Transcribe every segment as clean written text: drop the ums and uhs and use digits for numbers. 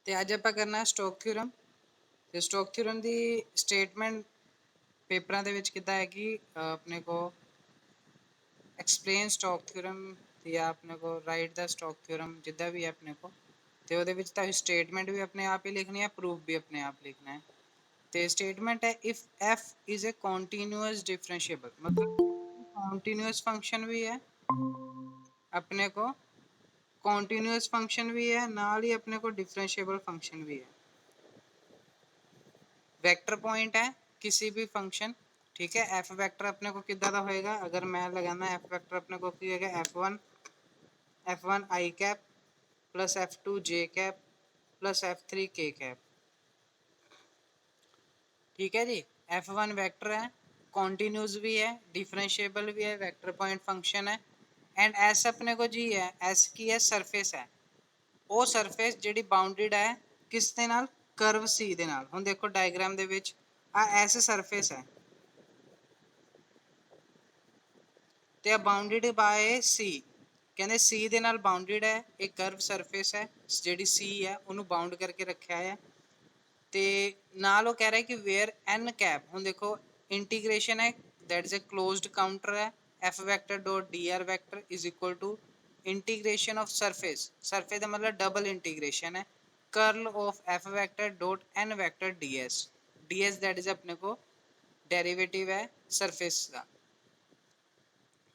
ਤੇ ਅੱਜ ਆਪਾਂ ਕਰਨਾ ਸਟੋਕ ਥਿਊਰਮ। ਤੇ ਸਟੋਕ ਥਿਊਰਮ ਦੀ ਸਟੇਟਮੈਂਟ ਪੇਪਰਾਂ ਦੇ ਵਿੱਚ ਕਿੱਦਾਂ ਹੈ ਕਿ ਆਪਣੇ ਕੋ ਐਕਸਪਲੇਨ ਸਟੋਕ ਥਿਊਰਮ ਜਾਂ ਆਪਣੇ ਕੋ ਰਾਈਟ ਦਾ ਸਟੋਕ ਥਿਊਰਮ ਜਿੱਦਾਂ ਵੀ ਹੈ ਆਪਣੇ ਕੋ, ਤੇ ਉਹਦੇ ਵਿੱਚ ਤਾਂ ਸਟੇਟਮੈਂਟ ਵੀ ਆਪਣੇ ਆਪ ਹੀ ਲਿਖਣੀ ਹੈ, ਪ੍ਰੂਫ ਵੀ ਆਪਣੇ ਆਪ ਲਿਖਣਾ ਹੈ। ਤੇ ਸਟੇਟਮੈਂਟ ਹੈ if f is a continuous differentiable, मतलब कंटिन्यूस फंक्शन भी है अपने को, कंटिन्यूस फंक्शन भी है नाल ही अपने को डिफरेंशिएबल फंक्शन भी है। वेक्टर पॉइंट है किसी भी फंक्शन, ठीक है। एफ वेक्टर अपने को कितना का होएगा, अगर मैं लगाना एफ वेक्टर अपने को की होगा एफ वन आई कैप प्लस f2 जे कैप प्लस f3 के कैप, ठीक है जी। f1 वेक्टर है, कॉन्टिन्यूस भी है, डिफरेंशिएबल भी है, वेक्टर पॉइंट फंक्शन है। एंड एस अपने को जी है, एस की है सरफेस है, ਉਹ ਸਰਫੇਸ ਜਿਹੜੀ ਬਾਉਂਡਡ ਹੈ ਕਿਸ ਦੇ ਨਾਲ, ਕਰਵ ਸੀ ਦੇ ਨਾਲ। ਹੁਣ ਦੇਖੋ ਡਾਇਗਰਾਮ ਦੇ ਵਿੱਚ ਆ ਐਸ ਸਰਫੇਸ ਹੈ ਤੇ ਆ ਬਾਉਂਡਡ ਬਾਏ ਸੀ, ਕਹਿੰਦੇ ਸੀ ਦੇ ਨਾਲ ਬਾਉਂਡਡ ਹੈ, ਇਹ ਕਰਵ ਸਰਫੇਸ ਹੈ ਜਿਹੜੀ ਸੀ ਹੈ ਉਹਨੂੰ ਬਾਉਂਡ ਕਰਕੇ ਰੱਖਿਆ ਹੈ। ਤੇ ਨਾਲ ਉਹ ਕਹਿ ਰਿਹਾ ਕਿ ਵੇਅਰ ਐਨ ਕੈਪ, ਹੁਣ ਦੇਖੋ ਇੰਟੀਗ੍ਰੇਸ਼ਨ ਹੈ that is a closed contour है, F vector dot D R vector is equal to integration of surface, surface का मतलब डबल इंटीग्रेशन है curl of F vector dot N vector D S that is अपने को derivative है surface का।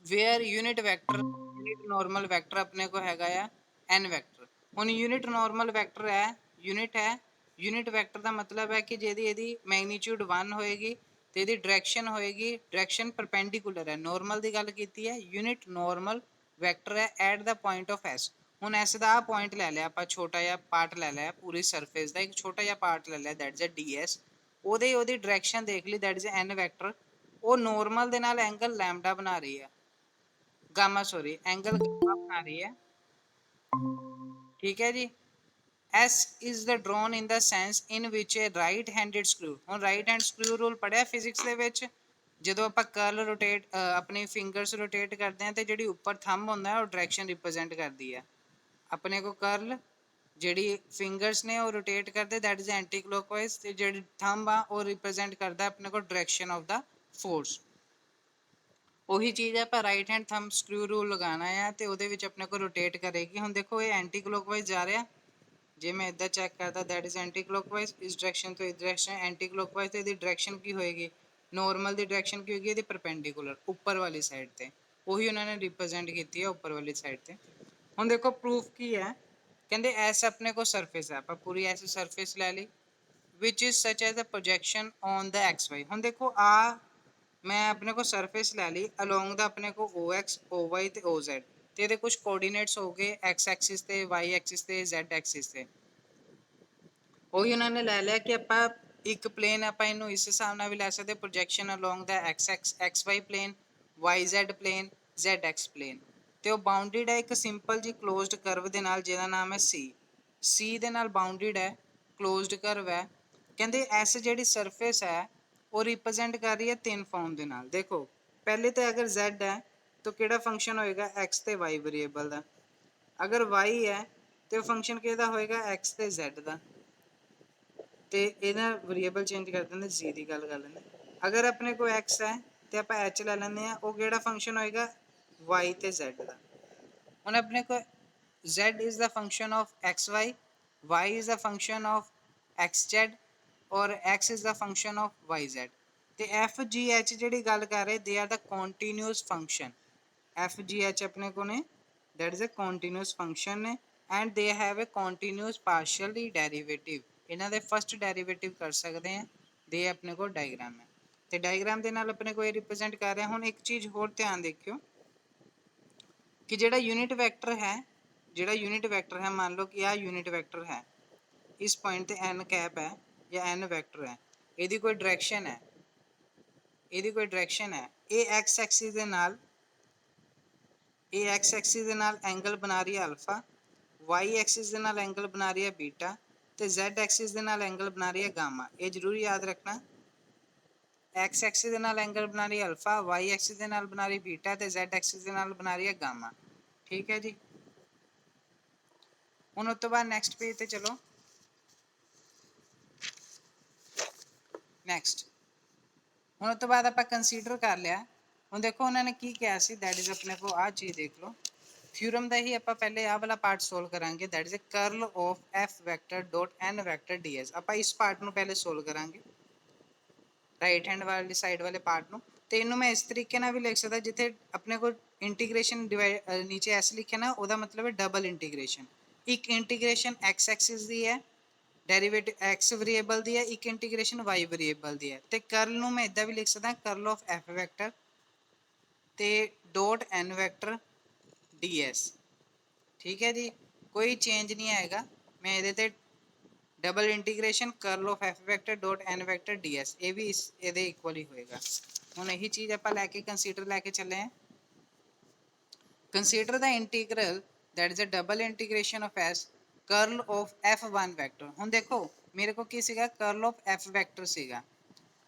Where unit vector unit normal vector अपने को हैगा या एन वैक्टर। हुण यूनिट नॉर्मल वैक्टर है, यूनिट है, यूनिट वैक्टर का मतलब है कि जेदी यदि मैग्नीट्यूड 1 होएगी तो यदि डायरेक्शन होएगी, डायरेक्शन परपेंडिकुलर है, नॉर्मल की गल कीती है, यूनिट नॉर्मल वैक्टर है at the point of S. हुण एस का पॉइंट ले लिया आपां, छोटा जिहा पार्ट ले लिया पूरी सरफेस का, एक छोटा जिहा पार्ट ले लिया दैट इज डी एस, ਉਹਦੀ डायरेक्शन देख ली दैट इज एन वैक्टर, वो नॉर्मल दे नाल एंगल लैम्डा बना रही है, गामा सॉरी एंगल गामा बना रही है, ठीक है जी। S is the drawn in the sense in which a right handed screw, ਹੁਣ right hand screw rule ਪੜਿਆ ਫਿਜ਼ਿਕਸ ਦੇ ਵਿੱਚ, ਜਦੋਂ ਆਪਾਂ ਕਰਲ ਰੋਟੇਟ ਆਪਣੀ ਫਿੰਗਰਸ ਰੋਟੇਟ ਕਰਦੇ ਹਾਂ ਤੇ ਜਿਹੜੀ ਉੱਪਰ ਥੰਬ ਹੁੰਦਾ ਹੈ ਉਹ ਡਾਇਰੈਕਸ਼ਨ ਰਿਪਰੈਜ਼ੈਂਟ ਕਰਦੀ ਹੈ ਆਪਣੇ ਕੋ, ਕਰਲ ਜਿਹੜੀ ਫਿੰਗਰਸ ਨੇ ਉਹ ਰੋਟੇਟ ਕਰਦੇ दैट इज एंटी क्लॉकवाइज, ਤੇ ਜਿਹੜੀ ਥੰਬ ਆ ਉਹ ਰਿਪਰੈਜ਼ੈਂਟ ਕਰਦਾ ਆਪਣੇ ਕੋ ਡਾਇਰੈਕਸ਼ਨ ਆਫ ਦਾ ਫੋਰਸ। ਉਹੀ ਚੀਜ਼ ਹੈ, ਆਪਾਂ right hand thumb screw rule ਲਗਾਉਣਾ ਹੈ ਤੇ ਉਹਦੇ ਵਿੱਚ ਆਪਣੇ ਕੋਲ ਰੋਟੇਟ ਕਰੇਗੀ। ਹੁਣ ਦੇਖੋ ਇਹ ਐਂਟੀ ਕਲੋਕਵਾਈਜ਼ ਜਾ ਰਿਹਾ, ਜੇ ਮੈਂ ਇੱਦਾਂ ਚੈੱਕ ਕਰਦਾ दैट इज एंटी क्लॉकवाइज, ਇਸ ਡਾਇਰੈਕਸ਼ਨ ਤੋਂ ਇਸ ਡਾਇਰੈਕਸ਼ਨ ਐਂਟੀ ਕਲੋਕਵਾਈਜ਼, ਤੇ ਇਹਦੀ ਡਾਇਰੈਕਸ਼ਨ ਕੀ ਹੋਏਗੀ, ਨੋਰਮਲ ਦੀ ਡਾਇਰੈਕਸ਼ਨ ਕੀ ਹੋਏਗੀ ਇਹਦੀ ਪਰਪੈਂਡੀਕੂਲਰ ਉੱਪਰ ਵਾਲੀ ਸਾਈਡ ਤੇ, ਉਹੀ ਉਹਨਾਂ ਨੇ ਰਿਪਰੈਜ਼ੈਂਟ ਕੀਤੀ ਹੈ ਉੱਪਰ ਵਾਲੀ ਸਾਈਡ ਤੇ। ਹੁਣ ਦੇਖੋ ਪ੍ਰੂਫ ਕੀ ਹੈ, ਕਹਿੰਦੇ ਐਸ ਆਪਣੇ ਕੋਲ ਸਰਫੇਸ ਹੈ, ਆਪਾਂ ਪੂਰੀ ਐਸ ਸਰਫੇਸ ਲੈ ਲਈ which is such as a projection on the xy। ਹੁਣ ਦੇਖੋ ਆ मैं अपने को सरफेस लै ली अलोंग द अपने को ओ एक्स ओ वाई ते ओ जेड, तो ये कुछ कोऑर्डिनेट्स हो गए एक्स एक्सिस ते वाई एक्सिस ते जेड एक्सिस ते, ਉਹੀ ਉਹਨਾਂ ਨੇ ਲੈ ਲਿਆ ਕਿ ਆਪਾਂ ਇੱਕ ਪਲੇਨ ਆਪਾਂ ਇਹਨੂੰ ਇਸ ਹਿਸਾਬ ਨਾਲ ਵੀ ਲੈ ਸਕਦੇ projection along the X Y plane, Y Z plane, Z X plane, ਤੇ ਉਹ ਬਾਉਂਡਡ ਹੈ ਇੱਕ ਸਿੰਪਲ ਜੀ ਕਲੋਜ਼ਡ ਕਰਵ ਦੇ ਨਾਲ ਜਿਹਦਾ ਨਾਮ ਹੈ ਸੀ ਦੇ ਨਾਲ ਬਾਉਂਡਡ ਹੈ, ਕਲੋਜ਼ਡ ਕਰਵ ਹੈ। ਕਹਿੰਦੇ ਐਸ ਜਿਹੜੀ ਸਰਫੇਸ ਹੈ ਉਹ रिप्रेजेंट कर रही है तीन फॉर्म के नाल। देखो पहले तो अगर z है तो केड़ा फंक्शन होएगा x ते y वेरिएबल का, अगर y है तो फंक्शन किहदा होएगा x ते z का, तो इहदा वेरिएबल चेंज कर देंगे जी की गल कर लेंगे। अगर अपने को x है तो आप h ले लेंगे हैं, वो केड़ा फंक्शन होएगा y ते z का। हुण अपने को z is the function of X Y, y is the function of X Z और x is the function of Y Z. तो एफ जी एच जी गल कर रहे they are the continuous function, F G H अपने को ने that is a continuous function ने and they have a continuous partially derivative, इन्हों के फस्ट डेरिवेटिव कर सकते हैं, दे अपने को डायग्राम है, तो डायग्राम के नाल अपने को ये रिप्रेजेंट कर रहे हैं। हुण एक चीज़ होर ध्यान देखियो कि जिहड़ा यूनिट वैक्टर है, जिहड़ा यूनिट वैक्टर है, मान लो कि यह यूनिट वैक्टर है, इस पॉइंट पे एन कैप है या एन वैक्टर है, यदि कोई डायरेक्शन है, यदि कोई डायरेक्शन है, ये एक्स एक्सिस के नाल, ये एक्स एक्सिस के नाल एंगल बना रही है अल्फा, वाई एक्सिस के नाल एंगल बना रही है बीटा, तो जैड एक्सिस के नाल एंगल बना रही है गामा। ये जरूर याद रखना, एक्स एक्सिस के नाल एंगल बना रही है अल्फा, वाई एक्सिस के नाल बना रही है बीटा, तो जैड एक्सिस के नाल बना रही है गामा, ठीक है जी। हुण उस तो बाद नैक्सट पेज पर चलो, ਨੈਕਸਟ ਹੁਣ ਉਸ ਤੋਂ ਬਾਅਦ ਆਪਾਂ ਕੰਸੀਡਰ ਕਰ ਲਿਆ। ਹੁਣ ਦੇਖੋ ਉਹਨਾਂ ਨੇ ਕੀ ਕਿਹਾ ਸੀ, ਦੈਟ ਇਜ਼ ਆਪਣੇ ਕੋ ਆਹ ਚੀਜ਼ ਦੇਖ ਲਓ। ਥਿਊਰਮ ਦਾ ਹੀ ਆਪਾਂ ਪਹਿਲੇ ਆਹ ਵਾਲਾ ਪਾਰਟ ਸੋਲਵ ਕਰਾਂਗੇ, that is curl of F vector dot N vector DS. ਆਪਾਂ ਇਸ ਪਾਰਟ ਨੂੰ ਪਹਿਲੇ ਸੋਲਵ ਕਰਾਂਗੇ, ਰਾਈਟ ਹੈਂਡ ਵਾਲੀ ਸਾਈਡ ਵਾਲੇ ਪਾਰਟ ਨੂੰ। ਤੇ ਇਹਨੂੰ ਮੈਂ ਇਸ ਤਰੀਕੇ ਨਾਲ ਵੀ ਲਿਖ ਸਕਦਾ, ਜਿੱਥੇ ਆਪਣੇ ਕੋਲ ਇੰਟੀਗ੍ਰੇਸ਼ਨ ਨੀਚੇ ਐਸ ਲਿਖਿਆ ਨਾ, ਉਹਦਾ ਮਤਲਬ ਹੈ ਡਬਲ ਇੰਟੀਗ੍ਰੇਸ਼ਨ। ਇੱਕ ਇੰਟੀਗ੍ਰੇਸ਼ਨ ਐਕਸ ਐਕਸਿਸ ਦੀ ਹੈ, ਡੈਰੀਵੇਟਿਵ x ਵੇਰੀਏਬਲ ਦੀ ਹੈ, ਇੱਕ ਇੰਟੀਗ੍ਰੇਸ਼ਨ y ਵੇਰੀਏਬਲ ਦੀ ਹੈ। ਤੇ ਕਰਲ ਨੂੰ ਮੈਂ ਇਦਾਂ ਵੀ ਲਿਖ ਸਕਦਾ, ਕਰਲ ਆਫ f ਵੈਕਟਰ ਤੇ ਡੋਟ n ਵੈਕਟਰ ds। ਠੀਕ ਹੈ ਜੀ, ਕੋਈ ਚੇਂਜ ਨਹੀਂ ਆਏਗਾ। ਮੈਂ ਇਹਦੇ ਤੇ double integration curl of f vector dot n vector ds, ਇਹ ਵੀ ਇਹਦੇ ਇਕੁਅਲ ਹੀ ਹੋਏਗਾ। ਹੁਣ ਇਹੀ ਚੀਜ਼ ਆਪਾਂ ਲੈ ਕੇ ਕੰਸੀਡਰ ਲੈ ਕੇ ਚੱਲੇ ਹਾਂ। Consider the integral that is a double integration of s curl of f1 vector. ਹੁਣ ਦੇਖੋ ਮੇਰੇ ਕੋਲ ਕੀ ਸੀਗਾ, ਕਰਲ ਆਫ f ਵੈਕਟਰ ਸੀਗਾ।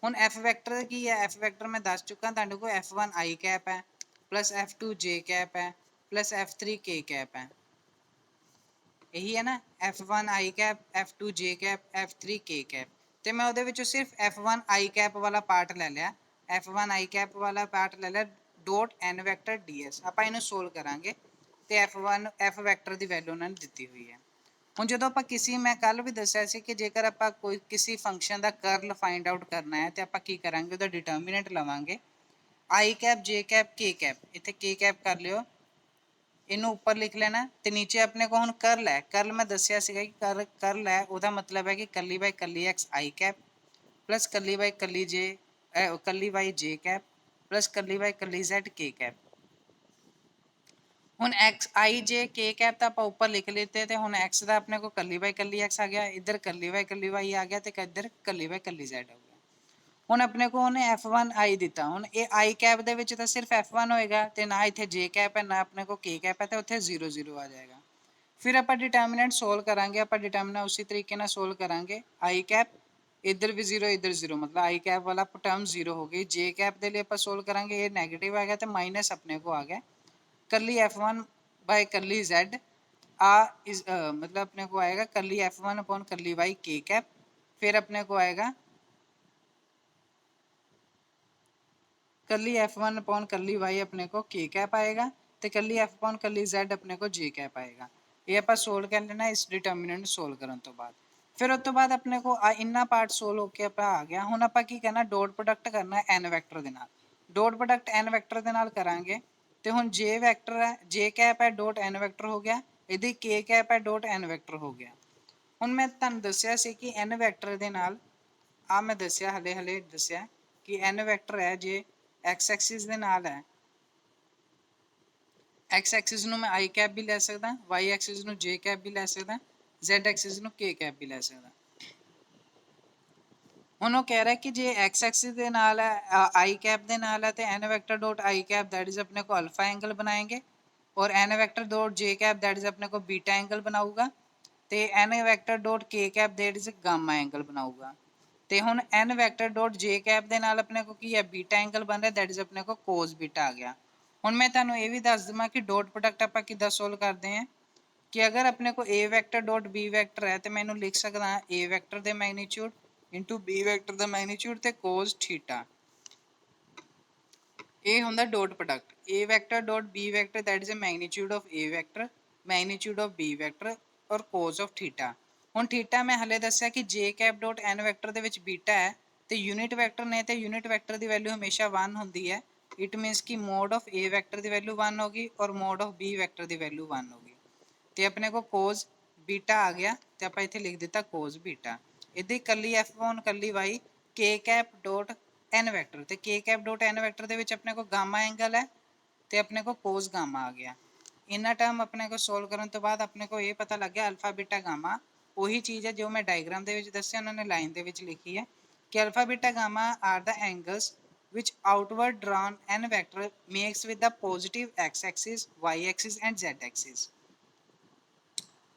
ਹੁਣ f ਵੈਕਟਰ ਕੀ ਹੈ, f ਵੈਕਟਰ ਮੈਂ ਦੱਸ ਚੁੱਕਾ ਤੁਹਾਡੇ ਕੋਲ, f1 i ਕੈਪ ਹੈ, ਪਲੱਸ f2 j ਕੈਪ ਹੈ, ਪਲੱਸ f3 k ਕੈਪ ਹੈ। ਇਹੀ ਹੈ ਨਾ, f1 i cap, f2 j cap, f3 k cap. ਤੇ ਮੈਂ ਉਹਦੇ ਵਿੱਚੋਂ ਸਿਰਫ f1 i ਕੈਪ ਵਾਲਾ ਪਾਰਟ ਲੈ ਲਿਆ, f1 i ਕੈਪ ਵਾਲਾ ਪਾਰਟ ਲੈ ਲਿਆ ਡੋਟ n ਵੈਕਟਰ ds। ਆਪਾਂ ਇਹਨੂੰ ਸੋਲਵ ਕਰਾਂਗੇ ਤੇ f1 f ਵੈਕਟਰ ਦੀ ਵੈਲਿਊ ਉਹਨਾਂ ਨੇ ਦਿੱਤੀ ਹੋਈ ਹੈ। ਹੁਣ ਜਦੋਂ ਆਪਾਂ ਕਿਸੇ, ਮੈਂ ਕੱਲ ਵੀ ਦੱਸਿਆ ਸੀ ਕਿ ਜੇਕਰ ਆਪਾਂ ਕੋਈ ਕਿਸੇ ਫੰਕਸ਼ਨ ਦਾ ਕਰਲ ਫਾਈਂਡ ਆਊਟ ਕਰਨਾ ਹੈ ਤੇ ਆਪਾਂ ਕੀ ਕਰਾਂਗੇ, ਉਹਦਾ ਡਿਟਰਮੀਨੈਂਟ ਲਵਾਂਗੇ i cap j cap k cap. ਇੱਥੇ k ਕੈਪ ਕਰ ਲਿਓ, ਇਹਨੂੰ ਉੱਪਰ ਲਿਖ ਲੈਣਾ ਤੇ ਨੀਚੇ ਆਪਣੇ ਕੋਲ ਹੁਣ ਕਰਲ ਹੈ। ਕਰਲ ਮੈਂ ਦੱਸਿਆ ਸੀਗਾ ਕਿ ਕਰਲ ਹੈ, ਉਹਦਾ ਮਤਲਬ ਹੈ ਕਿ ਕੱਲੀ ਬਾਈ ਕੱਲੀ x i ਕੈਪ ਪਲੱਸ ਕੱਲੀ ਬਾਈ ਕੱਲੀ j ਕੈਪ ਪਲੱਸ ਕੱਲੀ ਬਾਈ ਕੱਲੀ z k ਕੈਪ। ਹੁਣ x i j k cap ਤਾਂ ਆਪਾਂ ਉੱਪਰ ਲਿਖ ਲਿੱਤੇ, ਤੇ ਹੁਣ x ਦਾ ਆਪਣੇ ਕੋਲ ਕੱਲੀ ਬਾਈ ਕੱਲੀ x ਆ ਗਿਆ, ਇੱਧਰ ਕੱਲੀ ਬਾਈ ਕੱਲੀ y ਆ ਗਿਆ, ਤੇ ਇੱਧਰ ਕੱਲੀ ਬਾਈ ਕੱਲੀ z ਹੋ ਗਿਆ। ਹੁਣ ਆਪਣੇ ਕੋਲ ਉਹਨੇ f1 i ਦਿੱਤਾ। ਹੁਣ ਇਹ i ਕੈਪ ਦੇ ਵਿੱਚ ਤਾਂ ਸਿਰਫ f1 ਹੋਏਗਾ, ਤੇ ਨਾ ਇੱਥੇ j ਕੈਪ ਹੈ, ਨਾ ਆਪਣੇ ਕੋਲ k ਕੈਪ ਹੈ, ਤੇ ਉੱਥੇ 0 0 ਆ ਜਾਏਗਾ। ਫਿਰ ਆਪਾਂ ਡਿਟਰਮੀਨੈਂਟ ਸੋਲਵ ਕਰਾਂਗੇ। ਆਪਾਂ ਡਿਟਰਮੀਨੈਂਟ ਉਸੇ ਤਰੀਕੇ ਨਾਲ ਸੋਲਵ ਕਰਾਂਗੇ, i ਕੈਪ ਇੱਧਰ ਵੀ 0 ਇੱਧਰ 0, ਮਤਲਬ i ਕੈਪ ਵਾਲਾ ਟਰਮ 0 ਹੋ ਗਈ। j ਕੈਪ ਦੇ ਲਈ ਆਪਾਂ ਸੋਲਵ ਕਰਾਂਗੇ, ਇਹ ਨੈਗੇਟਿਵ ਆ ਗਿਆ ਤੇ ਮਾਈਨਸ ਆਪਣੇ ਕੋ ਆ ਗਿਆ। ਕੱਲੀ f1 ਬਾਈ ਕੱਲੀ z ਆ ਇਸ ਮਤਲਬ अपने को आएगा ਕੱਲੀ f1 अपॉन ਕੱਲੀ y k कैप। फिर अपने को आएगा ਕੱਲੀ f1 अपॉन ਕੱਲੀ y अपने को k कैप आएगा, ਤੇ ਕੱਲੀ f अपॉन ਕੱਲੀ z अपने को j कैप आएगा। ਇਹ ਆਪਾਂ ਸੋਲਵ ਕਰ ਲੈਣਾ ਇਸ ਡਿਟਰਮੀਨੈਂਟ ਸੋਲਵ ਕਰਨ ਤੋਂ ਬਾਅਦ। ਫਿਰ ਉਸ ਤੋਂ ਬਾਅਦ ਆਪਣੇ ਕੋ ਇੰਨਾ ਪਾਰਟ ਸੋਲਵ ਹੋ ਕੇ ਆਪਾਂ ਆ ਗਿਆ। ਹੁਣ ਆਪਾਂ ਕੀ ਕਰਨਾ, ਡਾਟ ਪ੍ਰੋਡਕਟ ਕਰਨਾ n ਵੈਕਟਰ ਦੇ ਨਾਲ। ਡਾਟ ਪ੍ਰੋਡਕਟ n ਵੈਕਟਰ ਦੇ ਨਾਲ ਕਰਾਂਗੇ ਤੇ ਹੁਣ j ਵੈਕਟਰ ਹੈ, j ਕੈਪ ਹੈ ਡਾਟ n ਵੈਕਟਰ ਹੋ ਗਿਆ, ਇਹਦੀ k ਕੈਪ ਹੈ ਡਾਟ n ਵੈਕਟਰ ਹੋ ਗਿਆ। ਹੁਣ ਮੈਂ ਤੁਹਾਨੂੰ ਦੱਸਿਆ ਸੀ ਕਿ n ਵੈਕਟਰ ਦੇ ਨਾਲ ਆ ਮੈਂ ਦੱਸਿਆ ਹਲੇ ਦੱਸਿਆ ਕਿ n ਵੈਕਟਰ ਹੈ ਜੇ x ਐਕਸਿਸ ਦੇ ਨਾਲ ਹੈ, x ਐਕਸਿਸ ਨੂੰ ਮੈਂ i ਕੈਪ ਵੀ ਲੈ ਸਕਦਾ, y ਐਕਸਿਸ ਨੂੰ j ਕੈਪ ਵੀ ਲੈ ਸਕਦਾ, z ਐਕਸਿਸ ਨੂੰ k ਕੈਪ ਵੀ ਲੈ ਸਕਦਾ। ਹੁਣ ਉਹ ਕਹਿ ਰਿਹਾ ਕਿ ਜੇ x ਐਕਸਿਸ ਦੇ ਨਾਲ ਹੈ, i ਕੈਪ ਦੇ ਨਾਲ ਹੈ, ਤੇ n vector dot i cap that is अपने को अल्फा एंगल बनाएंगे, और n vector dot j cap that is अपने को बीटा एंगल बनाऊगा, ਤੇ n vector dot k cap that is gamma angle ਬਣਾਊਗਾ। ਤੇ ਹੁਣ n vector dot j cap ਦੇ ਨਾਲ ਆਪਣੇ ਕੋ ਕੀ ਹੈ, ਬੀਟਾ ਐਂਗਲ ਬਣ ਰਿਹਾ, दैट इज ਆਪਣੇ ਕੋ cos ਬੀਟਾ ਆ ਗਿਆ। ਹੁਣ ਮੈਂ ਤੁਹਾਨੂੰ ਇਹ ਵੀ ਦੱਸ ਦਵਾਂ ਕਿ ਡਾਟ ਪ੍ਰੋਡਕਟ ਆਪਾਂ ਕਿੱਦਾਂ ਸੋਲਵ ਕਰਦੇ ਹਾਂ, ਕਿ ਅਗਰ ਆਪਣੇ ਕੋ a vector dot b vector ਹੈ ਤੇ ਮੈਂ ਇਹਨੂੰ ਲਿਖ ਸਕਦਾ a ਵੈਕਟਰ ਦੇ ਮੈਗਨੀਟਿਊਡ into b ਵੈਕਟਰ ਦਾ ਮੈਗਨੀਟਿਊਡ ਤੇ cos ਥੀਟਾ। ਇਹ ਹੁੰਦਾ dot product a vector dot b vector that is a magnitude of a vector, magnitude of b vector ਔਰ cos of ਥੀਟਾ। ਹੁਣ ਥੀਟਾ ਮੈਂ ਹਲੇ ਦੱਸਿਆ ਕਿ j ਕੈਪ ਡਾਟ n ਵੈਕਟਰ ਦੇ ਵਿੱਚ ਬੀਟਾ ਹੈ, ਤੇ ਯੂਨਿਟ ਵੈਕਟਰ ਨੇ ਤੇ ਯੂਨਿਟ ਵੈਕਟਰ ਦੀ ਵੈਲਿਊ ਹਮੇਸ਼ਾ 1 ਹੁੰਦੀ ਹੈ। ਇਟ ਮੀਨਸ ਕਿ mode of a vector the value 1 ਹੋਗੀ ਔਰ mode of b vector the value 1 ਹੋਗੀ। ਤੇ ਆਪਣੇ ਕੋ cos ਬੀਟਾ ਆ ਗਿਆ, ਤੇ ਆਪਾਂ ਇੱਥੇ ਲਿਖ ਦਿੱਤਾ cos ਬੀਟਾ। ਇਹਦੀ ਕੱਲੀ f ਔਨ ਕੱਲੀ y k cap dot n vector, ਤੇ k cap dot n vector ਦੇ ਵਿੱਚ ਆਪਣੇ ਕੋ ਗਾਮਾ ਐਂਗਲ ਹੈ, ਤੇ ਆਪਣੇ ਕੋ cos ਗਾਮਾ ਆ ਗਿਆ। ਇਹਨਾਂ ਟਰਮ ਆਪਣੇ ਕੋ ਸੋਲਵ ਕਰਨ ਤੋਂ ਬਾਅਦ ਆਪਣੇ ਕੋ ਇਹ ਪਤਾ ਲੱਗ ਗਿਆ ਅਲਫਾ ਬੀਟਾ ਗਾਮਾ ਉਹੀ ਚੀਜ਼ ਹੈ ਜੋ ਮੈਂ ਡਾਇਗਰਾਮ ਦੇ ਵਿੱਚ ਦੱਸਿਆ, ਉਹਨਾਂ ਨੇ ਲਾਈਨ ਦੇ ਵਿੱਚ ਲਿਖੀ ਹੈ ਕਿ ਅਲਫਾ ਬੀਟਾ ਗਾਮਾ ਆਰ ਦਾ angles which outward drawn n vector makes with the positive x axis, y axis and z axis।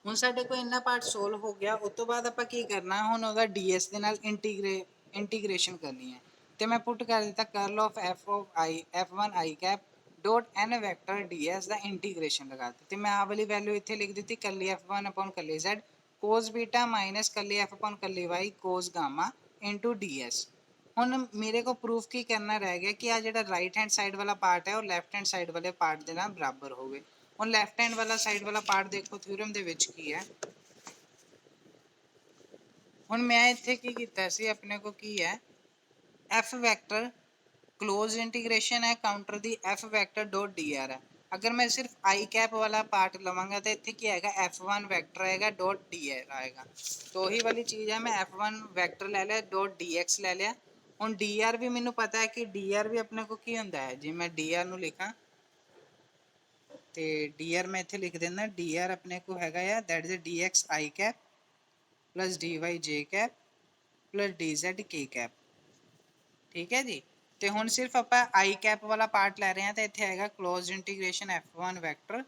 ਹੁਣ ਸਾਡੇ ਕੋਲ ਇੰਨਾ ਪਾਰਟ ਸੋਲਵ ਹੋ ਗਿਆ। ਉਸ ਤੋਂ ਬਾਅਦ ਆਪਾਂ ਕੀ ਕਰਨਾ, ਹੁਣ ਉਹਦਾ ds ਦੇ ਨਾਲ ਇੰਟੀਗ੍ਰੇਸ਼ਨ ਕਰਨੀ ਹੈ। ਤੇ ਮੈਂ ਪੁੱਟ ਕਰ ਦਿੱਤਾ curl of f of i f1 i cap dot n vector ds ਦਾ ਇੰਟੀਗ੍ਰੇਸ਼ਨ ਲਗਾ ਦਿੱਤਾ, ਤੇ ਮੈਂ ਆ ਵਾਲੀ ਵੈਲਿਊ ਇੱਥੇ ਲਿਖ ਦਿੱਤੀ ਕੱਲੀ f1 ਅਪਨ ਕੱਲੀ z cos ਬੀਟਾ ਮਾਈਨਸ ਕੱਲੀ f ਅਪਨ ਕੱਲੀ y cos Gama into ds। ਹੁਣ ਮੇਰੇ को प्रूफ की करना रह गया कि आ ਜਿਹੜਾ राइट हैंड साइड वाला पार्ट है और लैफ्ट हैंड साइड वाले पार्ट ਦੇ ਨਾਲ ਬਰਾਬਰ ਹੋਵੇ। ਹੁਣ ਲੈਫਟ ਹੈਂਡ ਵਾਲਾ ਸਾਈਡ ਵਾਲਾ ਪਾਰਟ ਦੇਖੋ ਥਿਊਰਮ ਦੇ ਵਿੱਚ ਕੀ ਹੈ। ਹੁਣ ਮੈਂ ਇੱਥੇ ਕੀ ਕੀਤਾ ਸੀ, ਆਪਣੇ ਕੋ ਕੀ ਹੈ एफ वैक्टर क्लोज इंटीग्रेशन है contour the F vector dot D R है। अगर मैं सिर्फ आई कैप वाला पार्ट लवांगा तो इतने क्या आएगा F1 वैक्टर आएगा डॉट डी आर आएगा। तो वही वाली चीज़ है, मैं F1 वैक्टर ले लिया डॉट डी एक्स ले लिया। ਹੁਣ डी आर भी मैनू पता है कि डी आर भी अपने को की होंगे है, जे मैं डी आर नू लिखा तो डी आर मैं इतने लिख देना, डी आर अपने को हैगा या that is d x i cap plus d y j cap plus d z k cap. ठीक है जी। तो हुण सिर्फ आप आई कैप वाला पार्ट लै रहे हैं तो इतने आएगा close integration F1 vector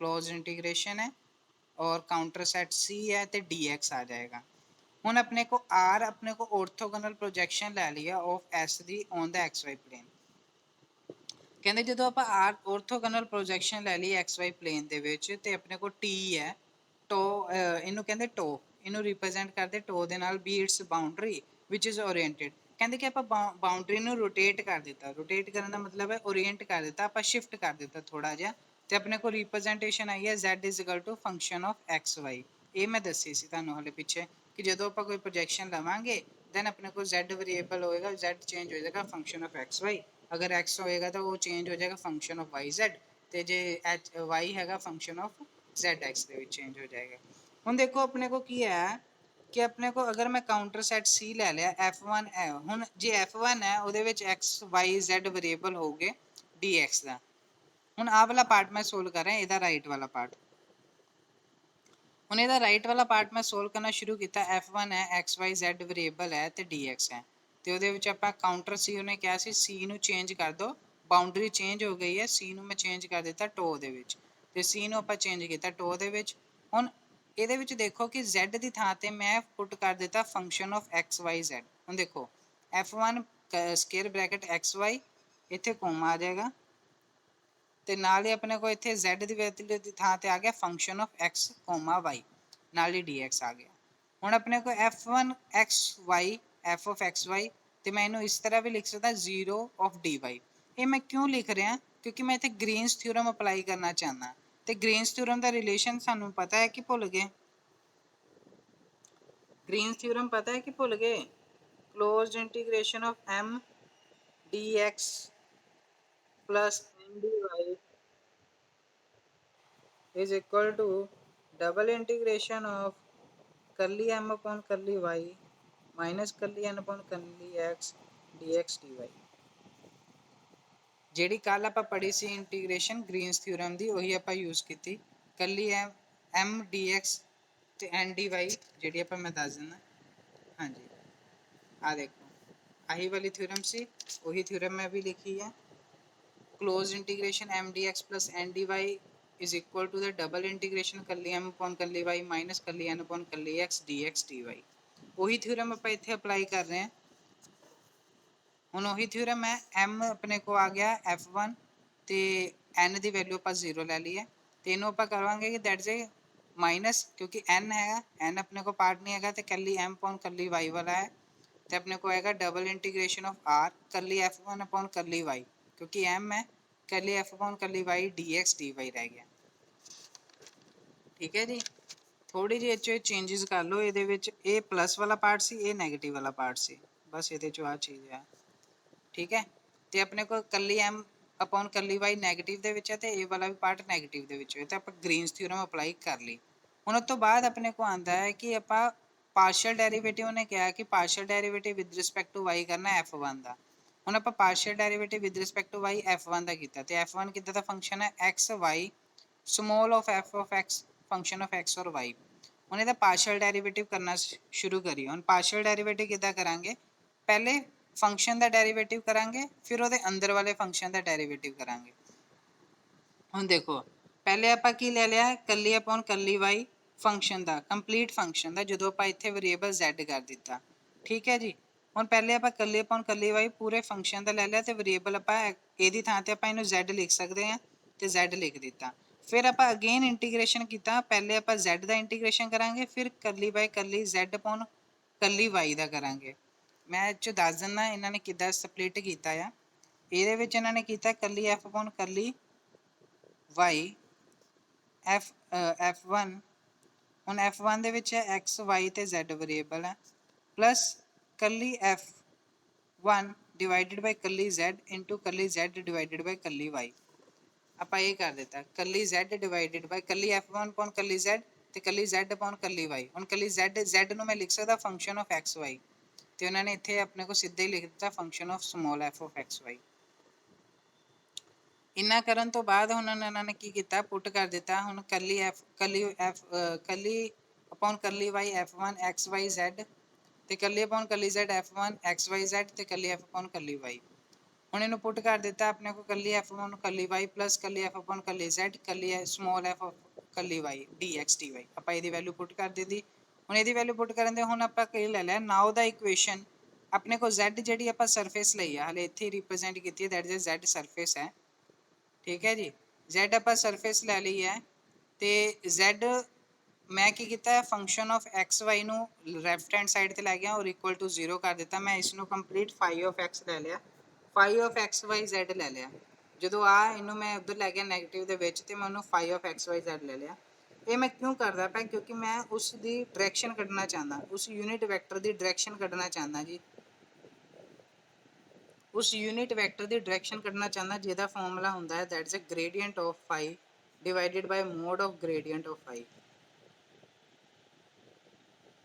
close integration है और काउंटर सैट C है तो डी एक्स आ जाएगा। हुण अपने को R अपने को ऑर्थोगोनल प्रोजेक्शन लै लिया of S the on the XY plane. कहते जो आप आर ऑर्थोगोनल प्रोजेक्शन लै ली XY प्लेन ਦੇ ਵਿੱਚ ਤੇ ਆਪਣੇ ਕੋ T ਹੈ ਟੋ, ਇਹਨੂੰ ਕਹਿੰਦੇ ਟੋ, ਇਹਨੂੰ ਰਿਪਰੈਜ਼ੈਂਟ ਕਰਦੇ ਟੋ ਦੇ ਨਾਲ B it's boundary which is oriented. ਕਹਿੰਦੇ ਕਿ ਆਪਾਂ ਬਾਉਂਡਰੀ ਨੂੰ ਰੋਟੇਟ ਕਰ ਦਿੱਤਾ, ਰੋਟੇਟ ਕਰਨ ਦਾ ਮਤਲਬ ਹੈ ਓਰੀਐਂਟ ਕਰ ਦਿੱਤਾ, ਆਪਾਂ ਸ਼ਿਫਟ ਕਰ ਦਿੱਤਾ ਥੋੜਾ ਜਿਹਾ ਤੇ ਆਪਣੇ ਕੋ ਰਿਪਰੈਜ਼ੈਂਟੇਸ਼ਨ ਆਈ ਹੈ z ਫੰਕਸ਼ਨ ਆਫ xy। ਇਹ ਮੈਂ ਦੱਸੀ ਸੀ ਤੁਹਾਨੂੰ ਹਲੇ ਪਿੱਛੇ ਕਿ ਜਦੋਂ ਆਪਾਂ ਕੋਈ ਪ੍ਰੋਜੈਕਸ਼ਨ ਲਵਾਂਗੇ ਦੈਨ ਆਪਣੇ ਕੋਲ z ਵੇਰੀਏਬਲ ਹੋਏਗਾ, z ਚੇਂਜ ਹੋ ਜਾਏਗਾ ਫੰਕਸ਼ਨ ਆਫ xy। अगर x होएगा तो वो चेंज हो जाएगा फंक्शन ऑफ वाई जेड, तो जे एच वाई हैगा फंक्शन ऑफ जेड एक्स ਦੇ ਵਿੱਚ चेंज हो जाएगा। ਹੁਣ देखो अपने को की है कि अपने को अगर मैं काउंटर सैट C ਲੈ ਲਿਆ F1 है, ਹੁਣ जे F1 है ਉਹਦੇ ਵਿੱਚ x y z वेरिएबल ਹੋਗੇ dx ਦਾ। ਹੁਣ ਆਹ ਵਾਲਾ ਪਾਰਟ ਮੈਂ ਸੋਲਵ ਕਰ ਰਿਹਾ, ਇਹਦਾ ਰਾਈਟ ਵਾਲਾ ਪਾਰਟ। ਹੁਣ ਇਹਦਾ ਰਾਈਟ ਵਾਲਾ ਪਾਰਟ ਮੈਂ ਸੋਲਵ ਕਰਨਾ ਸ਼ੁਰੂ ਕੀਤਾ। F1 ਹੈ x y z वेरिएबल है ਤੇ dx ਹੈ ਤੇ ਉਹਦੇ ਵਿੱਚ ਆਪਾਂ ਕਾਊਂਟਰ ਸੀ, ਉਹਨੇ ਕਿਹਾ ਸੀ C ਨੂੰ ਚੇਂਜ ਕਰ ਦਿਓ, ਬਾਉਂਡਰੀ ਚੇਂਜ ਹੋ ਗਈ ਹੈ, C ਨੂੰ ਮੈਂ ਚੇਂਜ ਕਰ ਦਿੱਤਾ ਟੋ ਦੇ ਵਿੱਚ ਤੇ C ਨੂੰ ਆਪਾਂ ਚੇਂਜ ਕੀਤਾ ਟੋ ਦੇ ਵਿੱਚ। ਹੁਣ ਇਹਦੇ ਵਿੱਚ ਦੇਖੋ ਕਿ Z ਦੀ ਥਾਂ ਤੇ ਮੈਂ ਪੁੱਟ ਕਰ ਦਿੱਤਾ function of x y z। ਹੁਣ ਦੇਖੋ F1 square bracket x y ਇੱਥੇ ਕੋਮਾ ਆ ਜਾਏਗਾ ਤੇ ਨਾਲ ਹੀ ਆਪਣੇ ਕੋ ਇੱਥੇ z ਦੀ ਥਾਂ ਤੇ ਆ ਗਿਆ ਫੰਕਸ਼ਨ ਆਫ x, y ਨਾਲ ਹੀ dx ਆ ਗਿਆ। ਹੁਣ ਆਪਣੇ ਕੋ F1 xy f of xy ਤੇ ਮੈਂ ਇਹਨੂੰ ਇਸ ਤਰ੍ਹਾਂ ਵੀ ਲਿਖ ਸਕਦਾ 0 of dy। ਇਹ ਮੈਂ ਕਿਉਂ ਲਿਖ ਰਿਹਾ, ਕਿਉਂਕਿ ਮੈਂ ਇੱਥੇ ਗ੍ਰੀਨਸ ਥਿਊਰਮ ਅਪਲਾਈ ਕਰਨਾ ਚਾਹੁੰਦਾ ਤੇ ਗ੍ਰੀਨਸ ਥਿਊਰਮ ਦਾ ਰਿਲੇਸ਼ਨ ਸਾਨੂੰ ਪਤਾ ਹੈ ਕਿ ਭੁੱਲ ਗਏ। ग्रीन्स थ्योरम पता है कि भूल गए। Closed integration of m dx plus m dy is equal to double integration of curly m upon curly y minus curly n upon curly x dx dy। ਜਿਹੜੀ ਕੱਲ ਆਪਾਂ ਪੜ੍ਹੀ ਸੀ ਇੰਟੀਗ੍ਰੇਸ਼ਨ ਗ੍ਰੀਨਸ ਥਿਊਰਮ ਦੀ, ਉਹੀ ਆਪਾਂ ਯੂਜ਼ ਕੀਤੀ। ਕੱਲੀ m dx ਤੇ n dy ਜਿਹੜੀ ਆਪਾਂ ਮੈਂ ਦੱਸ ਦਿੰਦਾ। ਹਾਂਜੀ ਆ ਦੇਖੋ ਆਹੀ ਵਾਲੀ ਥਿਊਰਮ ਸੀ, ਉਹੀ ਥਿਊਰਮ ਮੈਂ ਵੀ ਲਿਖੀ ਹੈ। Close integration m dx plus n dy is equal to the double integration curly m upon curly y minus curly n upon curly x dx dy। ਉਹੀ ਥਿਊਰਮ ਆਪਾਂ ਇੱਥੇ ਅਪਲਾਈ ਕਰ ਰਹੇ ਹਾਂ। ਹੁਣ ਉਹੀ ਥਿਊਰਮ ਹੈ, m ਆਪਣੇ ਕੋ ਆ ਗਿਆ F1 ਤੇ n ਦੀ ਵੈਲਿਊ ਆਪਾਂ 0 ਲੈ ਲਈ ਹੈ ਤੇ ਇਹਨੂੰ ਆਪਾਂ ਕਰਾਂਗੇ ਕਿ ਦੈਟਸ ए ਮਾਈਨਸ, ਕਿਉਂਕਿ n ਹੈਗਾ, n ਆਪਣੇ ਕੋ ਪਾਰਟ ਨਹੀਂ ਹੈਗਾ ਤੇ ਕੱਲੀ m upon ਕੱਲੀ y ਵਾਲਾ ਹੈ ਤੇ ਆਪਣੇ ਕੋ ਆਏਗਾ ਡਬਲ ਇੰਟੀਗ੍ਰੇਸ਼ਨ ਆਫ r ਕੱਲੀ F1 upon ਕੱਲੀ y, ਕਿਉਂਕਿ m ਹੈ ਕੱਲੀ f upon ਕੱਲੀ y dx dy ਰਹਿ ਗਿਆ। ਠੀਕ ਹੈ ਜੀ। ਥੋੜੀ ਜਿਹੀ ਇਹ ਚੇਂजेस ਕਰ ਲਓ ਇਹਦੇ ਵਿੱਚ, ਇਹ ਪਲੱਸ ਵਾਲਾ ਪਾਰਟ ਸੀ, ਇਹ ਨੈਗੇਟਿਵ ਵਾਲਾ ਪਾਰਟ ਸੀ, ਬਸ ਇਹਦੇ ਚੋਂ ਆ ਚੀਜ਼ ਹੈ। ਠੀਕ ਹੈ ਤੇ ਆਪਣੇ ਕੋਲ ਕੱਲੀ m ਅਪੋਨ ਕੱਲੀ y ਨੈਗੇਟਿਵ ਦੇ ਵਿੱਚ ਹੈ ਤੇ ਇਹ ਵਾਲਾ ਵੀ ਪਾਰਟ ਨੈਗੇਟਿਵ ਦੇ ਵਿੱਚ ਹੈ ਤੇ ਆਪਾਂ ਗ੍ਰੀਨਸ ਥਿਊਰਮ ਅਪਲਾਈ ਕਰ ਲਈ। ਹੁਣ ਉਸ ਤੋਂ ਬਾਅਦ ਆਪਣੇ ਕੋ ਆਂਦਾ ਹੈ ਕਿ ਆਪਾਂ ਪਾਰਸ਼ੀਅਲ ਡੈਰੀਵੇਟਿਵ ਨੇ ਕਿਹਾ ਕਿ partial derivative with respect to y ਕਰਨਾ f1 ਦਾ। ਹੁਣ ਆਪਾਂ partial derivative with respect to y f1 ਦਾ ਕੀਤਾ ਤੇ f1 ਕਿੱਦਾਂ ਦਾ ਫੰਕਸ਼ਨ ਹੈ x y small of f of x function of x ਔਰ y। ਹੁਣ ਇਹਦਾ ਪਾਰਸ਼ੀਅਲ ਡੈਰੀਵੇਟਿਵ ਕਰਨਾ ਸ਼ੁਰੂ ਕਰੀਏ। ਹੁਣ ਪਾਰਸ਼ੀਅਲ ਡੈਰੀਵੇਟਿਵ ਕਿੱਦਾਂ ਕਰਾਂਗੇ, ਪਹਿਲੇ ਫੰਕਸ਼ਨ ਦਾ ਡੈਰੀਵੇਟਿਵ ਕਰਾਂਗੇ ਫਿਰ ਉਹਦੇ ਅੰਦਰ ਵਾਲੇ ਫੰਕਸ਼ਨ ਦਾ ਡੈਰੀਵੇਟਿਵ ਕਰਾਂਗੇ। ਹੁਣ ਦੇਖੋ ਪਹਿਲੇ ਆਪਾਂ ਕੀ ਲੈ ਲਿਆ ਕੱਲੀ ਅਪੋਨ ਕੱਲੀ y ਫੰਕਸ਼ਨ ਦਾ, ਕੰਪਲੀਟ ਫੰਕਸ਼ਨ ਦਾ, ਜਦੋਂ ਆਪਾਂ ਇੱਥੇ ਵੇਰੀਏਬਲ z ਕਰ ਦਿੱਤਾ। ਠੀਕ ਹੈ ਜੀ। ਹੁਣ ਪਹਿਲੇ ਆਪਾਂ ਕੱਲੀ ਅਪੋਨ ਕੱਲੀ y ਪੂਰੇ ਫੰਕਸ਼ਨ ਦਾ ਲੈ ਲਿਆ ਤੇ ਵੇਰੀਏਬਲ ਆਪਾਂ ਇਹਦੀ ਥਾਂ ਤੇ ਆਪਾਂ ਇਹਨੂੰ z ਲਿਖ ਸਕਦੇ ਹਾਂ ਤੇ z ਲਿਖ ਦਿੱਤਾ। ਫਿਰ ਆਪਾਂ ਅਗੇਨ ਇੰਟੀਗ੍ਰੇਸ਼ਨ ਕੀਤਾ, ਪਹਿਲੇ ਆਪਾਂ z ਦਾ ਇੰਟੀਗ੍ਰੇਸ਼ਨ ਕਰਾਂਗੇ ਫਿਰ ਕੱਲੀ ਬਾਈ ਕੱਲੀ z ਅਪੋਨ ਕੱਲੀ y ਦਾ ਕਰਾਂਗੇ। मैं ਇਹ 'ਚੋਂ ਦੱਸ ਦਿੰਦਾ ਇਹਨਾਂ ਨੇ ਕਿੱਦਾਂ ਸਪਲਿਟ ਕੀਤਾ ਆ। ਇਹਦੇ ਵਿੱਚ ਇਹਨਾਂ ਨੇ ਕੀਤਾ ਕੱਲੀ ਐਫ ਅਪੋਨ ਕੱਲੀ ਵਾਈ F1 ਹੁਣ F1 ਦੇ ਵਿੱਚ x y ਤੇ z ਵੇਰੀਏਬਲ ਹੈ ਪਲੱਸ ਕੱਲੀ F1 ਡਿਵਾਈਡਡ ਬਾਈ ਕੱਲੀ z ਇੰਟੂ ਕੱਲੀ z ਡਿਵਾਈਡਡ ਬਾਈ ਕੱਲੀ y। ਆਪਾਂ ਇਹ ਕਰ ਦਿੱਤਾ ਕੱਲੀ z ਡਿਵਾਈਡਡ ਬਾਈ ਕੱਲੀ F1 ਅਪੋਨ ਕੱਲੀ z ਤੇ ਕੱਲੀ z ਅਪੋਨ ਕੱਲੀ y। ਹੁਣ ਕੱਲੀ z ਨੂੰ ਮੈਂ ਲਿਖ ਸਕਦਾ ਫੰਕਸ਼ਨ ਆਫ x y ਤੇ ਉਹਨਾਂ ਨੇ ਇੱਥੇ ਆਪਣੇ ਕੋ ਸਿੱਧਾ ਹੀ ਲਿਖ ਦਿੱਤਾ function of small f of x y। ਇੰਨਾ ਕਰਨ ਤੋਂ ਬਾਅਦ ਹੁਣ ਇਹਨਾਂ ਨੇ ਕੀ ਕੀਤਾ ਪੁੱਟ ਕਰ ਦਿੱਤਾ ਹੁਣ ਕੱਲੀ ਅਪੋਨ ਕੱਲੀ y f1 x y z ਤੇ ਕੱਲੀ ਅਪੋਨ ਕੱਲੀ z f1 x y z ਤੇ ਕੱਲੀ f ਅਪੋਨ ਕੱਲੀ y। ਹੁਣ ਇਹਨੂੰ ਪੁੱਟ ਕਰ ਦਿੱਤਾ ਆਪਣੇ ਕੋ ਕੱਲੀ f ਅਪੋਨ ਕੱਲੀ y ਪਲੱਸ ਕੱਲੀ f ਅਪੋਨ ਕੱਲੀ z ਕੱਲੀ ਸਮਾਲ f ਕੱਲੀ y dx dy ਆਪਾਂ ਇਹਦੀ ਵੈਲਿਊ ਪੁੱਟ ਕਰ ਦਿੱਤੀ। ਹੁਣ ਇਹਦੀ ਵੈਲਿਊ ਪੁੱਟ ਕਰਨ ਦੇ ਹੁਣ ਆਪਾਂ ਕੀ ਲੈ ਲਿਆ ਨਾਓ ਦਾ ਇਕੁਏਸ਼ਨ ਆਪਣੇ ਕੋ z ਜਿਹੜੀ ਆਪਾਂ ਸਰਫੇਸ ਲਈ ਆ ਹਲੇ ਇੱਥੇ ਰਿਪਰੈਜ਼ੈਂਟ ਕੀਤੀ ਹੈ ਦੈਟ ਇਜ਼ z ਸਰਫੇਸ ਹੈ ਠੀਕ ਹੈ ਜੀ। z ਆਪਾਂ ਸਰਫੇਸ ਲੈ ਲਈ ਹੈ ਤੇ z ਮੈਂ ਕੀ ਕੀਤਾ ਫੰਕਸ਼ਨ ਆਫ x y ਨੂੰ ਲੈਫਟ ਹੈਂਡ ਸਾਈਡ ਤੇ ਲੈ ਗਿਆ ਔਰ ਇਕੁਅਲ ਟੂ 0 ਕਰ ਦਿੱਤਾ। ਮੈਂ ਇਸ ਨੂੰ ਕੰਪਲੀਟ ਫਾਈ ਆਫ x ਲੈ ਲਿਆ ਫਾਈ ਆਫ x y z ਲੈ ਲਿਆ। ਜਦੋਂ ਆ ਇਹਨੂੰ ਮੈਂ ਉਧਰ ਲੈ ਗਿਆ ਨੈਗੇਟਿਵ ਦੇ ਵਿੱਚ ਤੇ ਮੈਂ ਉਹਨੂੰ ਫਾਈ ਆਫ x y z ਲੈ ਲਿਆ। ਇਹ ਮੈਂ ਕਿਉਂ ਕਰਦਾ ਪਿਆ ਕਿਉਂਕਿ ਮੈਂ ਉਸ ਦੀ ਡਾਇਰੈਕਸ਼ਨ ਕੱਢਣਾ ਚਾਹੁੰਦਾ ਉਸ ਯੂਨਿਟ ਵੈਕਟਰ ਦੀ ਡਾਇਰੈਕਸ਼ਨ ਕੱਢਣਾ ਚਾਹੁੰਦਾ ਜੀ। ਉਸ ਯੂਨਿਟ ਵੈਕਟਰ ਦੀ ਡਾਇਰੈਕਸ਼ਨ ਕੱਢਣਾ ਚਾਹੁੰਦਾ ਜਿਹਦਾ ਫਾਰਮੂਲਾ ਹੁੰਦਾ ਹੈ that is a gradient of phi divided by mod of gradient of phi.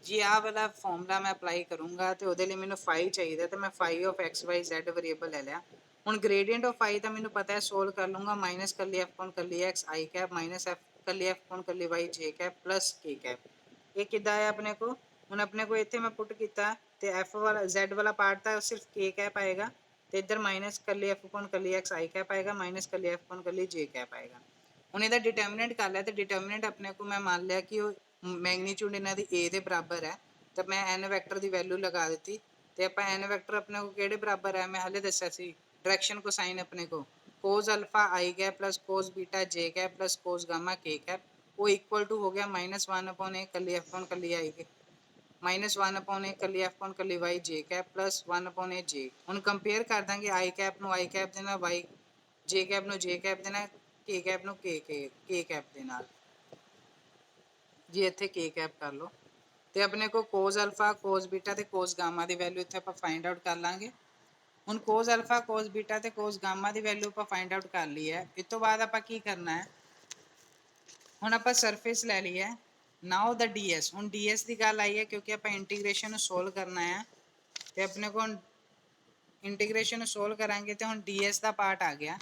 ਜੀ ਆਹ ਵਾਲਾ ਫਾਰਮੂਲਾ ਮੈਂ ਅਪਲਾਈ ਕਰੂੰਗਾ ਤੇ ਉਹਦੇ ਲਈ ਮੈਨੂੰ ਫਾਈ ਚਾਹੀਦਾ ਤੇ ਮੈਂ phi of X Y Z variable ਲੈ ਲਿਆ। ਹੁਣ ਗ੍ਰੇਡੀਐਂਟ ਆਫ ਫਾਈ ਤਾਂ ਮੈਨੂੰ ਪਤਾ ਹੈ ਸੋਲਵ ਕਰ ਲੂੰਗਾ ਮਾਈਨਸ ਕੱਲੀ ਐਫ ਪੌਨ ਕੱਲੀ x i cap minus f ਕੱਲੀ ਐਫ ਪੌਨ ਕੱਲੀ ਵਾਈ ਜੇ ਕੈਪ ਪਲੱਸ ਕੇ ਕੈਪ। ਇਹ ਕਿੱਦਾਂ ਹੈ ਆਪਣੇ ਕੋ ਹੁਣ ਆਪਣੇ ਕੋ ਇੱਥੇ ਮੈਂ ਪੁੱਟ ਕੀਤਾ ਤੇ ਐਫ ਵਾਲਾ ਜ਼ੈਡ ਵਾਲਾ ਪਾਰਟ ਤਾਂ ਸਿਰਫ ਕੇ ਕੈਪ ਆਏਗਾ ਤੇ ਇੱਧਰ ਮਾਈਨਸ ਕੱਲੀ ਐਫ ਪੌਨ ਕੱਲੀ ਐਕਸ ਆਈ ਕੈਪ ਆਏਗਾ ਮਾਈਨਸ ਕੱਲੀ ਐਫ ਪੌਨ ਕੱਲੀ ਜੇ ਕੈਪ ਆਏਗਾ। ਹੁਣ ਇਹਦਾ ਡਿਟਰਮੀਨੈਂਟ ਕਰ ਲਿਆ ਤੇ ਡਿਟਰਮੀਨੈਂਟ ਆਪਣੇ ਕੋ ਮੈਂ ਮੰਨ ਲਿਆ ਕਿ ਉਹ ਮੈਗਨੀਚਿਊਡ ਇਹਨਾਂ ਦੀ a ਦੇ ਬਰਾਬਰ ਹੈ ਤਾਂ ਮੈਂ n ਵੈਕਟਰ ਦੀ ਵੈਲਿਊ ਲਗਾ ਦਿੱਤੀ ਤੇ ਆਪਾਂ n ਵੈਕਟਰ ਆਪਣੇ ਕੋ ਕਿਹੜੇ ਬਰਾਬਰ ਹੈ ਮੈਂ ਹਾਲੇ ਦੱਸਿਆ ਸੀ डायरेक्शन को साइन अपने को कोस अल्फा आई कैप प्लस कोस बीटा जे कैप प्लस कोस गामा के कैप वो इक्वल टू हो गया -1 अपॉन ए कली एफ अपॉन कली आई के -1 अपॉन ए कली एफ अपॉन कली Y j cap plus 1 upon ए जे ਹੁਣ ਕੰਪੇਅਰ ਕਰ ਦਾਂਗੇ आई कैप ਨੂੰ आई कैप ਦੇ ਨਾਲ y जे कैप ਨੂੰ जे कैप ਦੇ ਨਾਲ के कैप ਨੂੰ के कैप ਦੇ ਨਾਲ ਜੀ ਇੱਥੇ के कैप ਕਰ ਲਓ ਤੇ ਆਪਣੇ ਕੋ ਕੋਸ ਅਲਫਾ ਕੋਸ ਬੀਟਾ ਤੇ ਕੋਸ ਗਾਮਾ ਦੀ ਵੈਲਿਊ ਇੱਥੇ ਆਪਾਂ ਫਾਈਂਡ ਆਊਟ ਕਰ ਲਾਂਗੇ। ਹੁਣ ਕੋਸ ਅਲਫਾ ਕੋਸ ਬੀਟਾ ਤੇ ਕੋਸ ਗਾਮਾ ਦੀ ਵੈਲਿਊ ਆਪਾਂ ਫਾਈਂਡ ਆਊਟ ਕਰ ਲਈ ਹੈ। ਇਸ ਤੋਂ ਬਾਅਦ ਆਪਾਂ ਕੀ ਕਰਨਾ ਹੈ ਹੁਣ ਆਪਾਂ ਸਰਫੇਸ ਲੈ ਲਈ ਹੈ ਨਾਓ ਦਾ ds ਹੁਣ ds ਦੀ ਗੱਲ ਆਈ ਹੈ ਕਿਉਂਕਿ ਆਪਾਂ ਇੰਟੀਗ੍ਰੇਸ਼ਨ ਨੂੰ ਸੋਲਵ ਕਰਨਾ ਹੈ ਤੇ ਆਪਣੇ ਕੋਲ ਇੰਟੀਗ੍ਰੇਸ਼ਨ ਨੂੰ ਸੋਲਵ ਕਰਾਂਗੇ ਤੇ ਹੁਣ ds ਦਾ ਪਾਰਟ ਆ ਗਿਆ।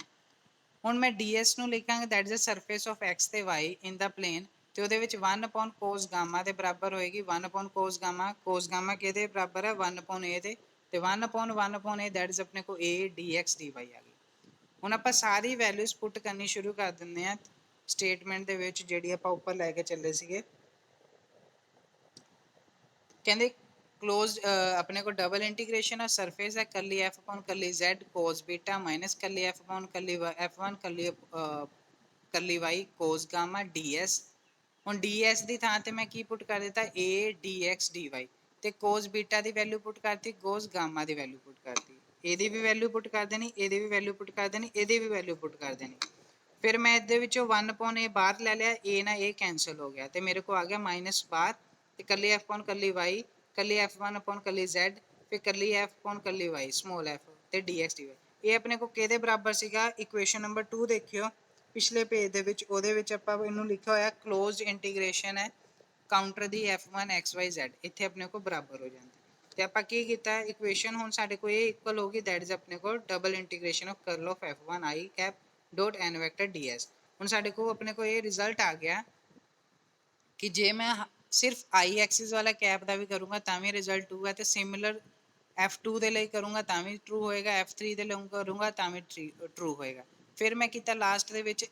ਹੁਣ ਮੈਂ ds ਨੂੰ ਲਿਖਾਂਗੇ that is the surface of x ਤੇ y ਇਨ ਦਾ ਪਲੇਨ ਤੇ ਉਹਦੇ ਵਿੱਚ 1 upon cos ਗਾਮਾ ਦੇ ਬਰਾਬਰ ਹੋਏਗੀ 1 upon cos ਗਾਮਾ ਕਿਹਦੇ ਬਰਾਬਰ ਹੈ 1 upon a ਦੇ ਤੇ 1 upon a ਦੈਟ ਇਜ਼ ਆਪਣੇ ਕੋ a dx dy ਆ ਗਈ। ਹੁਣ ਆਪਾਂ ਸਾਰੀ ਵੈਲਿਊਜ਼ ਪੁੱਟ ਕਰਨੀ ਸ਼ੁਰੂ ਕਰ ਦਿੰਦੇ ਆ ਸਟੇਟਮੈਂਟ ਦੇ ਵਿੱਚ ਜਿਹੜੀ ਆਪਾਂ ਉੱਪਰ ਲੈ ਕੇ ਚੱਲੇ ਸੀਗੇ। ਕਹਿੰਦੇ क्लोज अपने को डबल इंटीग्रेशन ऑफ सरफेस है कली एफ अपॉन कली जेड कोस बीटा माइनस कली एफ अपॉन कली एफ वन कली कली y cos gamma d s ਹੁਣ ds ਦੀ ਥਾਂ ਤੇ ਮੈਂ ਕੀ ਪੁੱਟ ਕਰ ਦਿੱਤਾ a dx dy ਤੇ cos ਬੀਟਾ ਦੀ ਵੈਲਿਊ ਪੁੱਟ ਕਰਤੀ cos ਗਾਮਾ ਦੀ ਵੈਲਿਊ ਪੁੱਟ ਕਰਤੀ ਇਹਦੀ ਵੀ ਵੈਲਿਊ ਪੁੱਟ ਕਰ ਦੇਣੀ ਇਹਦੀ ਵੀ ਵੈਲਿਊ ਪੁੱਟ ਕਰ ਦੇਣੀ ਇਹਦੀ ਵੀ ਵੈਲਿਊ ਪੁੱਟ ਕਰ ਦੇਣੀ। ਫਿਰ ਮੈਂ ਇਹਦੇ ਵਿੱਚੋਂ 1 upon a ਬਾਹਰ ਲੈ ਲਿਆ a ਨਾਲ a ਕੈਂਸਲ ਹੋ ਗਿਆ ਤੇ ਮੇਰੇ ਕੋ ਆ ਗਿਆ ਮਾਈਨਸ ਬਾਹਰ ਤੇ ਕੱਲੀ f upon ਕੱਲੀ y ਕੱਲੀ f1 upon ਕੱਲੀ z ਫਿਰ ਕੱਲੀ f upon ਕੱਲੀ y ਸਮਾਲ f ਤੇ dx dy ਇਹ ਆਪਣੇ ਕੋ ਕਿਹਦੇ ਬਰਾਬਰ ਸੀਗਾ ਇਕੁਏਸ਼ਨ ਨੰਬਰ 2 ਦੇਖਿਓ ਪਿਛਲੇ ਪੇਜ ਦੇ ਵਿੱਚ ਉਹਦੇ ਵਿੱਚ ਆਪਾਂ ਇਹਨੂੰ ਲਿਖਿਆ ਹੋਇਆ ਕਲੋਜ਼ਡ ਇੰਟੀਗ੍ਰੇਸ਼ਨ ਹੈ ਕਾਊਂਟਰ ਦੀ f1 xyz ਇੱਥੇ ਆਪਣੇ ਕੋ ਬਰਾਬਰ ਹੋ ਜਾਂਦਾ ਤੇ ਆਪਾਂ ਕੀ ਕੀਤਾ ਇਕੁਏਸ਼ਨ ਹੁਣ ਸਾਡੇ ਕੋਲ ਇਹ ਇਕੁਅਲ ਹੋਗੀ ਦੈਟ ਇਜ਼ ਆਪਣੇ ਕੋਲ double integration of curl of f1 i cap dot n vector ds ਹੁਣ ਸਾਡੇ ਕੋਲ ਆਪਣੇ ਕੋਲ ਇਹ ਰਿਜ਼ਲਟ ਆ ਗਿਆ ਕਿ ਜੇ ਮੈਂ ਸਿਰਫ i ਐਕਸਿਸ ਵਾਲਾ ਕੈਪ ਦਾ ਵੀ ਕਰੂੰਗਾ ਤਾਂ ਵੀ ਰਿਜ਼ਲਟ 2 ਹੈ ਤੇ ਸਿਮਿਲਰ f2 ਦੇ ਲਈ ਕਰੂੰਗਾ ਤਾਂ ਵੀ ਟਰੂ ਹੋਏਗਾ f3 ਦੇ ਲਈ ਕਰੂੰਗਾ ਤਾਂ ਵੀ ਟਰੂ ਹੋਏਗਾ। ਫਿਰ ਮੈਂ ਕੀਤਾ ਲਾਸਟ ਦੇ ਵਿੱਚ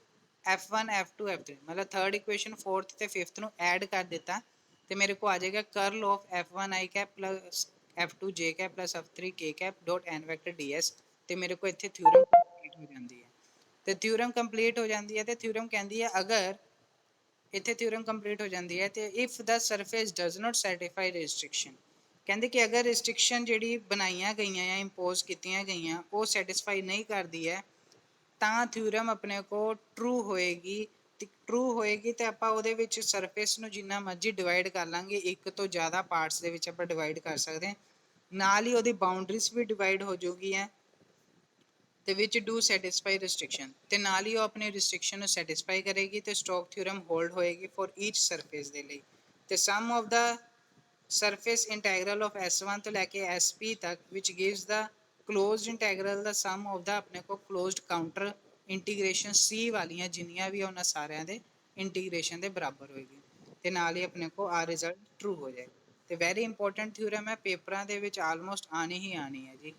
f1 f2 f3 ਮਤਲਬ ਥਰਡ ਇਕੁਏਸ਼ਨ ਫੋਰਥ ਤੇ ਫਿਫਥ ਨੂੰ ਐਡ ਕਰ ਦਿੱਤਾ ਤੇ ਮੇਰੇ ਕੋ ਆ ਜਾਏਗਾ ਕਰਲ of f1 i cap plus f2 j cap plus f3 k cap dot n vector ds ਤੇ ਮੇਰੇ ਕੋ ਇੱਥੇ ਥਿਊਰਮ ਕੰਪਲੀਟ ਹੋ ਜਾਂਦੀ ਹੈ ਤੇ ਥਿਊਰਮ ਕੰਪਲੀਟ ਹੋ ਜਾਂਦੀ ਹੈ ਤੇ ਥਿਊਰਮ ਕਹਿੰਦੀ ਹੈ ਅਗਰ ਇੱਥੇ ਥਿਊਰਮ ਕੰਪਲੀਟ ਹੋ ਜਾਂਦੀ ਹੈ ਤੇ if the surface does not satisfy restriction ਕਹਿੰਦੇ ਕਿ ਅਗਰ ਰਿਸਟ੍ਰਿਕਸ਼ਨ ਜਿਹੜੀ ਬਣਾਈਆਂ ਗਈਆਂ ਜਾਂ ਇੰਪੋਜ਼ ਕੀਤੀਆਂ ਗਈਆਂ ਉਹ ਸੈਟੀਸਫਾਈ ਨਹੀਂ ਕਰਦੀ ਹੈ ਤਾਂ ਥਿਊਰਮ ਆਪਣੇ ਕੋ ਟਰੂ ਹੋਏਗੀ। ਟਰੂ ਹੋਏਗੀ ਤੇ ਆਪਾਂ ਉਹਦੇ ਵਿੱਚ ਸਰਫੇਸ ਨੂੰ ਜਿੰਨਾ ਮਰਜ਼ੀ ਡਿਵਾਈਡ ਕਰ ਲਾਂਗੇ, ਇੱਕ ਤੋਂ ਜ਼ਿਆਦਾ ਪਾਰਟਸ ਦੇ ਵਿੱਚ ਆਪਾਂ ਡਿਵਾਈਡ ਕਰ ਸਕਦੇ ਹਾਂ, ਨਾਲ ਹੀ ਉਹਦੀ ਬਾਉਂਡਰੀਜ਼ ਵੀ ਡਿਵਾਈਡ ਹੋ ਜਾਊਗੀਆਂ ਤੇ ਵਿੱਚ ਡੂ ਸੈਟੀਸਫਾਈ ਰਿਸਟ੍ਰਿਕਸ਼ਨ, ਤੇ ਨਾਲ ਹੀ ਉਹ ਆਪਣੀ ਰਿਸਟ੍ਰਿਕਸ਼ਨ ਨੂੰ ਸੈਟੀਸਫਾਈ ਕਰੇਗੀ ਤੇ ਸਟੋਕ ਥਿਊਰਮ ਹੋਲਡ ਹੋਏਗੀ ਫॉर ਈਚ ਸਰਫੇਸ ਦੇ ਲਈ। ਤੇ sum of the surface integral of S1 ਤੋਂ ਲੈ ਕੇ SP ਤੱਕ which gives the closed integral the sum of the ਆਪਣੇ ਕੋ closed counter integration C ਵਾਲੀਆਂ ਜਿੰਨੀਆਂ ਵੀ ਉਹਨਾਂ ਸਾਰਿਆਂ ਦੇ ਇੰਟੀਗ੍ਰੇਸ਼ਨ ਦੇ ਬਰਾਬਰ ਹੋਏਗੀ ਤੇ ਨਾਲ ਹੀ ਆਪਣੇ ਕੋ ਆ ਰਿਜ਼ਲਟ ਟਰੂ ਹੋ ਜਾਏਗਾ। ਤੇ ਵੈਰੀ ਇੰਪੋਰਟੈਂਟ ਥਿਊਰਮ ਹੈ, ਪੇਪਰਾਂ ਦੇ ਵਿੱਚ ਆਲਮੋਸਟ ਆਣੀ ਹੀ ਆਣੀ ਹੈ ਜੀ।